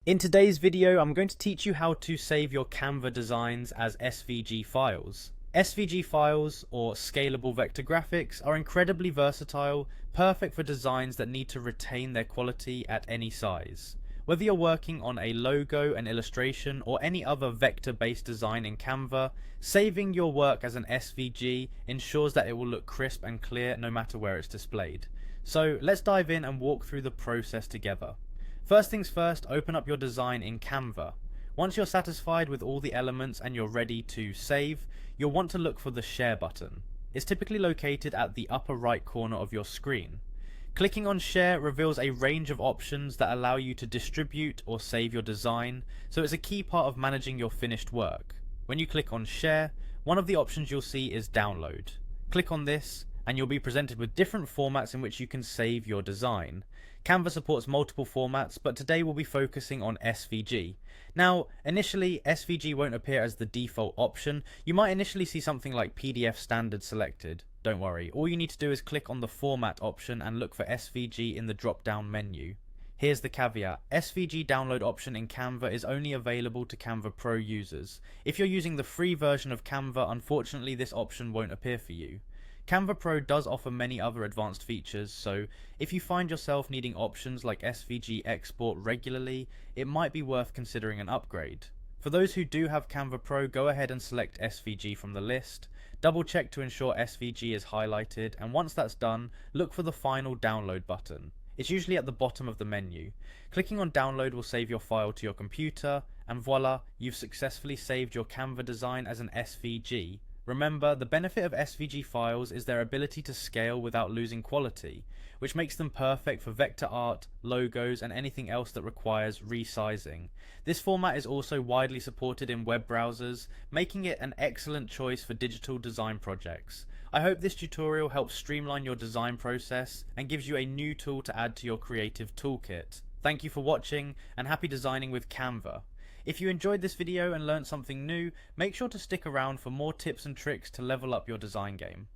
In today's video, I'm going to teach you how to save your Canva designs as SVG files. SVG files, or scalable vector graphics, are incredibly versatile, perfect for designs that need to retain their quality at any size. Whether you're working on a logo, an illustration, or any other vector-based design in Canva, saving your work as an SVG ensures that it will look crisp and clear no matter where it's displayed. So let's dive in and walk through the process together. First things first, open up your design in Canva. Once you're satisfied with all the elements and you're ready to save, you'll want to look for the Share button. It's typically located at the upper right corner of your screen. Clicking on Share reveals a range of options that allow you to distribute or save your design, so it's a key part of managing your finished work. When you click on Share, one of the options you'll see is Download. Click on this, and you'll be presented with different formats in which you can save your design. Canva supports multiple formats, but today we'll be focusing on SVG. Now, initially, SVG won't appear as the default option. You might initially see something like PDF standard selected. Don't worry, all you need to do is click on the format option and look for SVG in the drop-down menu. Here's the caveat: SVG download option in Canva is only available to Canva Pro users. If you're using the free version of Canva, unfortunately this option won't appear for you. Canva Pro does offer many other advanced features, so if you find yourself needing options like SVG export regularly, it might be worth considering an upgrade. For those who do have Canva Pro, go ahead and select SVG from the list, double check to ensure SVG is highlighted, and once that's done, look for the final download button. It's usually at the bottom of the menu. Clicking on download will save your file to your computer, and voila, you've successfully saved your Canva design as an SVG. Remember, the benefit of SVG files is their ability to scale without losing quality, which makes them perfect for vector art, logos, and anything else that requires resizing. This format is also widely supported in web browsers, making it an excellent choice for digital design projects. I hope this tutorial helps streamline your design process and gives you a new tool to add to your creative toolkit. Thank you for watching, and happy designing with Canva. If you enjoyed this video and learned something new, make sure to stick around for more tips and tricks to level up your design game.